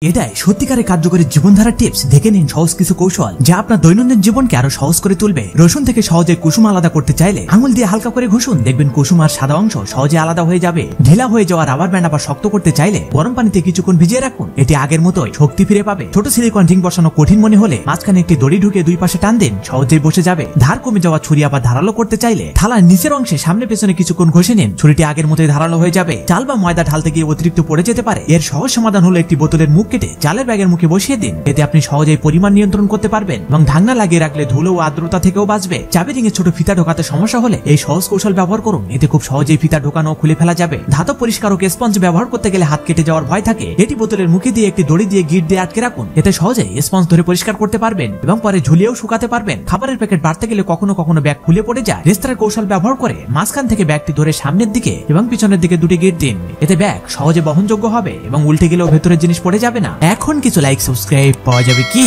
এটাই সত্যিকারের কার্যকরী জীবনধারা টিপস। দেখে নিন সহজ কিছু কৌশল যা আপনার দৈনন্দিন জীবনকে আরো সহজ করে তুলবে। রসুন থেকে সহজে কুসুম আলাদা করতে চাইলে আঙুল দিয়ে হালকা করে ঘষুন, দেখবেন কুসুম আর সাদা অংশ সহজে আলাদা হয়ে যাবে। ঢিলা হয়ে যাওয়া রাবার ব্যান্ড আবার শক্ত করতে চাইলে গরম পানিতে কিছুক্ষণ ভিজিয়ে রাখুন, এটি আগের মতোই শক্তি ফিরে পাবে। ছোট সিলিকন রিং বসানো কঠিন মনে হলে মাঝখানে একটি দড়ি ঢুকে দুই পাশে টান দিন, সহজেই বসে যাবে। ধার কমে যাওয়া ছুরি আবার ধারালো করতে চাইলে থালার নিচের অংশে সামনে পেছনে কিছুক্ষণ ঘষে নিন, ছুরিটি আগের মতোই ধারালো হয়ে যাবে। চাল বা ময়দা ঢালতে গিয়ে অতিরিক্ত পড়ে যেতে পারে, এর সহজ সমাধান হলো একটি বোতলের মুখ কেটে চালের ব্যাগের মুখে বসিয়ে দিন। এতে আপনি সহজেই পরিমাণ নিয়ন্ত্রণ করতে পারবেন এবং ঢাকনা লাগিয়ে রাখলে ধুলো ও আর্দ্রতা থেকেও বাঁচবে। চাবি রিংয়ে ছোট ফিতা ঢোকাতে সমস্যা হলে এই সহজ কৌশল ব্যবহার করুন, এতে খুব সহজেই ফিতা ঢোকানো ও খুলে ফেলা যাবে। ধাতব পরিষ্কারক স্পঞ্জ ব্যবহার করতে গেলে হাত কেটে যাওয়ার ভয় থাকে, এটি বোতলের মুখে দিয়ে একটি দড়ি দিয়ে গিট দিয়ে আটকে রাখুন, এতে সহজেই স্পঞ্জ ধরে পরিষ্কার করতে পারবেন এবং পরে ঝুলিয়েও শুকাতে পারবেন। খাবারের প্যাকেট বাড়তে গেলে কখনো কখনো ব্যাগ খুলে পড়ে যায়, রেস্তোরাঁর কৌশল ব্যবহার করে মাঝখান থেকে ব্যাগটি ধরে সামনের দিকে এবং পিছনের দিকে দুটি গিট দিন, এতে ব্যাগ সহজে বহনযোগ্য হবে এবং উল্টে গেলেও ভেতরের জিনিস পড়ে যাবে না। এখন কিছু লাইক সাবস্ক্রাইব পাওয়া যাবে কি?